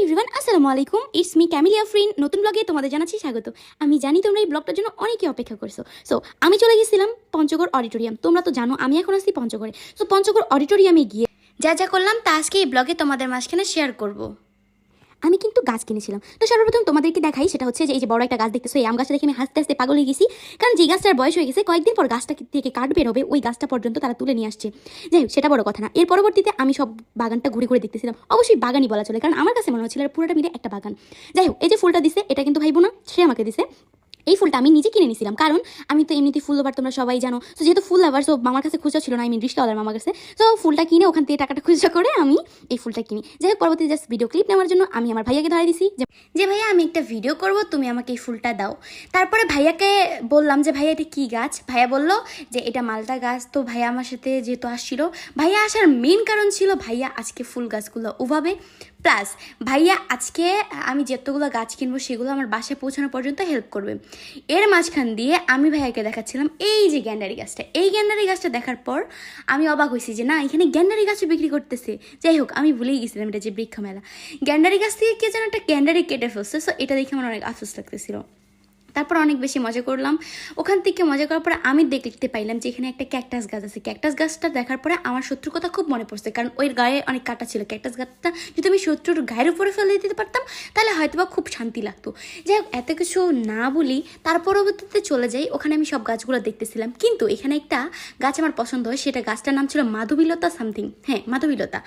Everyone আসসালামু আলাইকুম, it's me camellia ফ্রিন। নতুন ব্লগে তোমাদের জানাচ্ছি স্বাগত। আমি জানি তোমরা এই ব্লগটার জন্য অনেকে অপেক্ষা করছো। সো আমি চলে গেছিলাম পঞ্চগড় অডিটোরিয়াম। তোমরা তো জানো আমি এখন আসছি পঞ্চগড়ে। সো পঞ্চগড় অডিটোরিয়ামে গিয়ে যা যা করলাম তা আজকে এই ব্লগে তোমাদের মাঝখানে শেয়ার করব। আমি কিন্তু গাছ কিনেছিলাম। তো সর্বপ্রথম তোমাদেরকে দেখাই, সেটা হচ্ছে যে এই যে বড় একটা গাছ দেখতেছো, এই আম গাছটা দেখে আমি হাসতে হাসতে পাগল হয়ে গেছি। কারণ যে গাছটার বয়স হয়ে গেছে, কয়েকদিন পর গাছটা থেকে কাঠ বের হবে, ওই গাছটা পর্যন্ত তারা তুলে নিয়ে আসছে। যাই হোক, সেটা বড় কথা না। এর পরবর্তীতে আমি সব বাগানটা ঘুরে ঘুরে দেখতেছিলাম। অবশ্যই বাগানই বলা চলে, কারণ আমার কাছে মনে হচ্ছিল পুরোটা মিলে একটা বাগান। যাই হোক, এই যে ফুলটা দিছে, এটা কিন্তু ভাইবো না, সে আমাকে দিছে। এই ফুলটা আমি নিজে কিনে নিয়েছিলাম, কারণ আমি তো এমনিতেই ফুল লাভার, তোমরা সবাই জানো। তো যেহেতু ফুল লাভার, সো মামার কাছে খুচরা ছিল না, আমি রিস্কাওয়ালার মামার কাছে। তো ফুলটা কিনে ওখান থেকে টাকাটা খুচরা করে আমি এই ফুলটা কিনি। যাই হোক, পরবর্তী জাস্ট ভিডিও ক্লিপ নেওয়ার জন্য আমি আমার ভাইয়াকে ধরে দিছি যে ভাইয়া আমি একটা ভিডিও করব, তুমি আমাকে এই ফুলটা দাও। তারপরে ভাইয়াকে বললাম যে ভাইয়া এটা কী গাছ। ভাইয়া বলল যে এটা মালটা গাছ। তো ভাইয়া আমার সাথে যেহেতু আসছিল, ভাইয়া আসার মেন কারণ ছিল ভাইয়া আজকে ফুল গাছগুলো উভাবে, প্লাস ভাইয়া আজকে আমি যতগুলো গাছ কিনবো সেগুলো আমার বাসায় পৌঁছানো পর্যন্ত হেল্প করবে। এর মাঝখান দিয়ে আমি ভাইয়াকে দেখাচ্ছিলাম এই যে গ্যান্ডারি গাছটা। এই গ্যান্ডারি গাছটা দেখার পর আমি অবাক হয়েছি যে না, এখানে গ্যান্ডারি গাছও বিক্রি করতেছে। যাই হোক, আমি ভুলেই গেছিলাম এটা যে বৃক্ষ মেলা। গ্যান্ডারি গাছ থেকে কে যেন একটা গ্যান্ডারি কেটে ফেলছে। সো এটা দেখে আমার অনেক আফসোস লাগতেছিল। তারপর অনেক বেশি মজা করলাম। ওখান থেকে মজা করার পরে আমি দেখতে পাইলাম যে এখানে একটা ক্যাকটাস গাছ আছে। ক্যাকটাস গাছটা দেখার পরে আমার শত্রুর কথা খুব মনে পড়ছে, কারণ ওই গায়ে অনেক কাটা ছিল। ক্যাকটাস গাছটা যদি আমি শত্রুর গায়ের উপরে ফেলে দিতে পারতাম তাহলে হয়তো বা খুব শান্তি লাগতো। যাই হোক, এত কিছু না বলি, তার পরবর্তীতে চলে যাই। ওখানে আমি সব গাছগুলো দেখতেছিলাম, কিন্তু এখানে একটা গাছ আমার পছন্দ হয়। সেটা গাছটার নাম ছিল মাধবীলতা সামথিং, হ্যাঁ মাধবীলতা।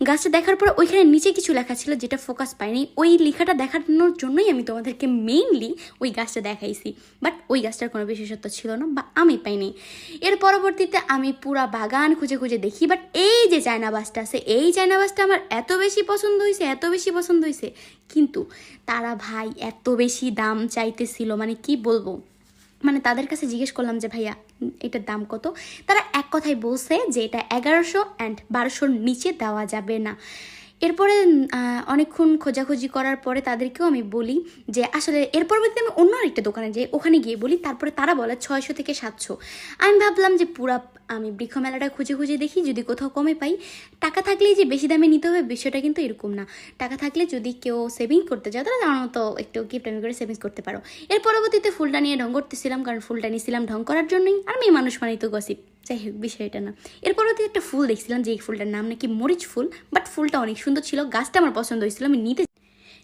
গাছটা দেখার পর ওইখানে নিচে কিছু লেখা ছিল যেটা ফোকাস পাইনি। ওই লেখাটা দেখানোর জন্যই আমি তোমাদেরকে মেইনলি ওই গাছটা দেখাইছি, বাট ওই গাছটার কোনো বিশেষত্ব ছিল না বা আমি পাইনি। এর পরবর্তীতে আমি পুরা বাগান খুঁজে খুঁজে দেখি, বাট এই যে চায়না বাসটা আছে, এই চায়না বাসটা আমার এত বেশি পছন্দ হয়েছে, এত বেশি পছন্দ হয়েছে, কিন্তু তারা ভাই এত বেশি দাম চাইতেছিল, মানে কি বলবো। মানে তাদের কাছে জিজ্ঞেস করলাম যে ভাইয়া এটার দাম কত। তারা এক কথায় বলছে যে এটা 1100 অ্যান্ড 1200-র নিচে দেওয়া যাবে না। এরপরে অনেকক্ষণ খোঁজাখুঁজি করার পরে তাদেরকেও আমি বলি যে আসলে এর পরবর্তীতে আমি অন্য আরেকটা দোকানে যাই, ওখানে গিয়ে বলি। তারপরে তারা বলে 600 থেকে 700। আমি ভাবলাম যে পুরা আমি বৃক্ষ মেলাটা খুঁজে খুঁজে দেখি, যদি কোথাও কমে পাই। টাকা থাকলেই যে বেশি দামে নিতে হবে বিষয়টা কিন্তু এরকম না। টাকা থাকলে যদি কেউ সেভিং করতে চাও তাহলে আমার মতো একটু কিপটামি করে সেভিংস করতে পারো। এর পরবর্তীতে ফুলটা নিয়ে ঢং করতেছিলাম, কারণ ফুলটা নিয়েছিলাম ঢং করার জন্যই। আর মেয়ে মানুষ মানেই তো গসিপ। যাই হোক, বিষয়টা না। এর পরবর্তীতে একটা ফুল দেখছিলাম যে এই ফুলটার নাম নাকি মরিচ ফুল, বাট ফুলটা অনেক সুন্দর ছিল। গাছটা আমার পছন্দ হয়েছিল, আমি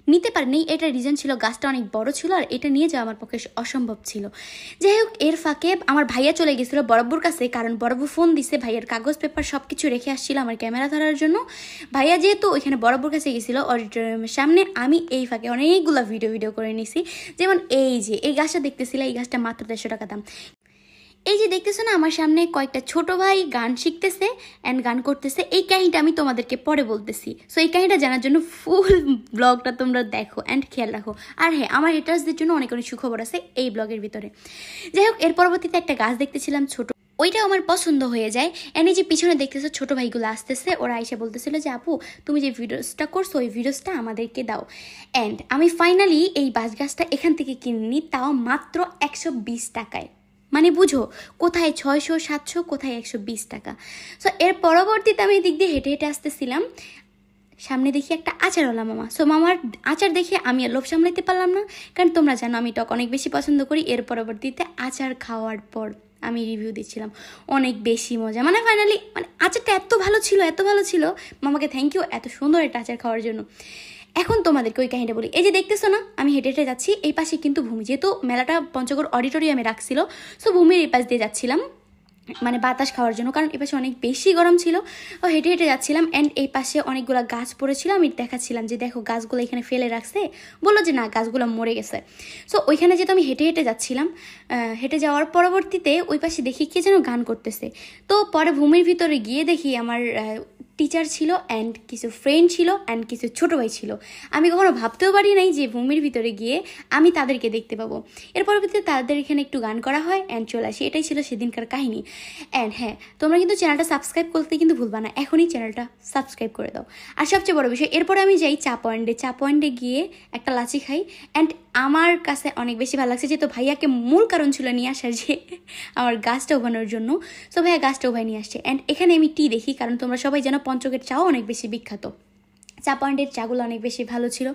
নিতে পারিনি। এটা রিজন ছিল গাছটা অনেক বড় ছিল, আর এটা নিয়ে যাওয়া আমার পক্ষে অসম্ভব ছিল। যাই হোক, এর ফাঁকে আমার ভাইয়া চলে গেছিলো বড়ব্বুর কাছে, কারণ বড়ব্বু ফোন দিছে, ভাইয়ার কাগজ পেপার সব কিছু রেখে আসছিল আমার ক্যামেরা ধরার জন্য। ভাইয়া যেহেতু ওইখানে বড়ব্বুর কাছে গেছিলো অডিটোরিয়ামের সামনে, আমি এই ফাঁকে অনেকগুলো ভিডিও করে নিছি। যেমন এই যে এই গাছটা দেখতেছিল, এই গাছটা মাত্র 150 টাকা দাম। এই যে দেখতেছো না আমার সামনে কয়েকটা ছোট ভাই গান শিখতেছে অ্যান্ড গান করতেছে, এই কাহিনীটা আমি তোমাদেরকে পরে বলতেছি। সো এই কাহিনীটা জানার জন্য ফুল ব্লগটা তোমরা দেখো অ্যান্ড খেয়াল রাখো। আর হ্যাঁ, আমার হেটার্সদের জন্য অনেক অনেক সুখবর আছে এই ব্লগের ভিতরে। যাই হোক, এর পরবর্তীতে একটা গাছ দেখতেছিলাম ছোট, ওইটাও আমার পছন্দ হয়ে যায়। এনে যে পিছনে দেখতেছো ছোট ভাইগুলো আসতেছে, ওরা এসে বলতেছিল যে আপু তুমি যে ভিডিওসটা করছো ওই ভিডিওসটা আমাদেরকে দাও। অ্যান্ড আমি ফাইনালি এই বাঁশ গাছটা এখান থেকে কিনি, তাও মাত্র 120 টাকায়। মানে বুঝো, কোথায় 600 700, কোথায় 120 টাকা। সো এর পরবর্তীতে আমি দিক দিয়ে হেঁটে হেঁটে আসতেছিলাম, সামনে দেখি একটা আচারওয়ালা মামা। সো মামার আচার দেখে আমি আর লোভ সামলাইতে পারলাম না, কারণ তোমরা জানো আমি টক অনেক বেশি পছন্দ করি। এর পরবর্তীতে আচার খাওয়ার পর আমি রিভিউ দিচ্ছিলাম, অনেক বেশি মজা। মানে ফাইনালি মানে আচারটা এত ভালো ছিল, এত ভালো ছিল। মামাকে থ্যাংক ইউ এত সুন্দর একটা আচার খাওয়ার জন্য। এখন তোমাদেরকে ওই কাহিনীটা বলি। এই যে দেখতেছো না আমি হেঁটে হেঁটে যাচ্ছি, এই পাশে কিন্তু ভূমি, যেহেতু মেলাটা পঞ্চগড় অডিটোরিয়ামে রাখছিল, সো ভূমির এই পাশ দিয়ে যাচ্ছিলাম মানে বাতাস খাওয়ার জন্য, কারণ এই পাশে অনেক বেশি গরম ছিল। ও হেঁটে হেঁটে যাচ্ছিলাম, অ্যান্ড এই পাশে অনেকগুলো গাছ পড়েছিল। আমি দেখাচ্ছিলাম যে দেখো গাছগুলো এখানে ফেলে রাখছে, বললো যে না গাছগুলো মরে গেছে। সো ওইখানে যেহেতু আমি হেঁটে হেঁটে যাচ্ছিলাম, হেঁটে যাওয়ার পরবর্তীতে ওই পাশে দেখি কে যেন গান করতেছে। তো পরে ভূমির ভিতরে গিয়ে দেখি আমার টিচার ছিল অ্যান্ড কিছু ফ্রেন্ড ছিল অ্যান্ড কিছু ছোটো ভাই ছিল। আমি কখনো ভাবতেও পারি নাই যে ভূমির ভিতরে গিয়ে আমি তাদেরকে দেখতে পাবো। এর পরবর্তীতে তাদের এখানে একটু গান করা হয় অ্যান্ড চলে আসি। এটাই ছিল সেদিনকার কাহিনী। অ্যান্ড হ্যাঁ, তোমরা কিন্তু চ্যানেলটা সাবস্ক্রাইব করতে কিন্তু ভুলবা না, এখনই চ্যানেলটা সাবস্ক্রাইব করে দাও। আর সবচেয়ে বড় বিষয়, এরপরে আমি যাই চা পয়েন্টে গিয়ে একটা লাচি খাই। অ্যান্ড আমার কাছে অনেক বেশি ভালো লাগছে, যেহেতু ভাইয়াকে মূল কারণ ছিল নিয়ে আসার যে আমার গাছটা উভানোর জন্য। সো ভাইয়া গাছটা উভাই নিয়ে আসছে। অ্যান্ড এখানে আমি টি দেখি, কারণ তোমরা সবাই জানো পঞ্চগড়ের চাও অনেক বেশি বিখ্যাত। চা পয়েন্টের চাগুলো অনেক বেশি ভালো ছিল।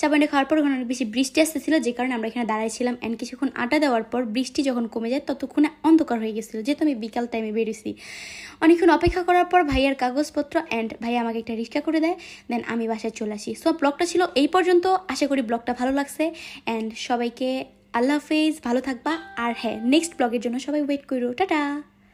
চা পয়েন্টে খাওয়ার পর ওখানে অনেক বেশি বৃষ্টি আসতেছিল, যে কারণে আমরা এখানে দাঁড়াইছিলাম। অ্যান্ড কিছুক্ষণ আটা দেওয়ার পর বৃষ্টি যখন কমে যায় ততক্ষণে অন্ধকার হয়ে গেছিলো, যেহেতু আমি বিকাল টাইমে বেরিয়েছি। অনেকক্ষণ অপেক্ষা করার পর ভাইয়ার কাগজপত্র অ্যান্ড ভাইয়া আমাকে একটা রিক্সা করে দেয়, দেন আমি বাসায় চলে আসি। সো ব্লগটা ছিল এই পর্যন্ত, আশা করি ব্লগটা ভালো লাগছে। অ্যান্ড সবাইকে আল্লাহ হাফেজ, ভালো থাকবা। আর হ্যাঁ, নেক্সট ব্লগের জন্য সবাই ওয়েট করো, টাটা।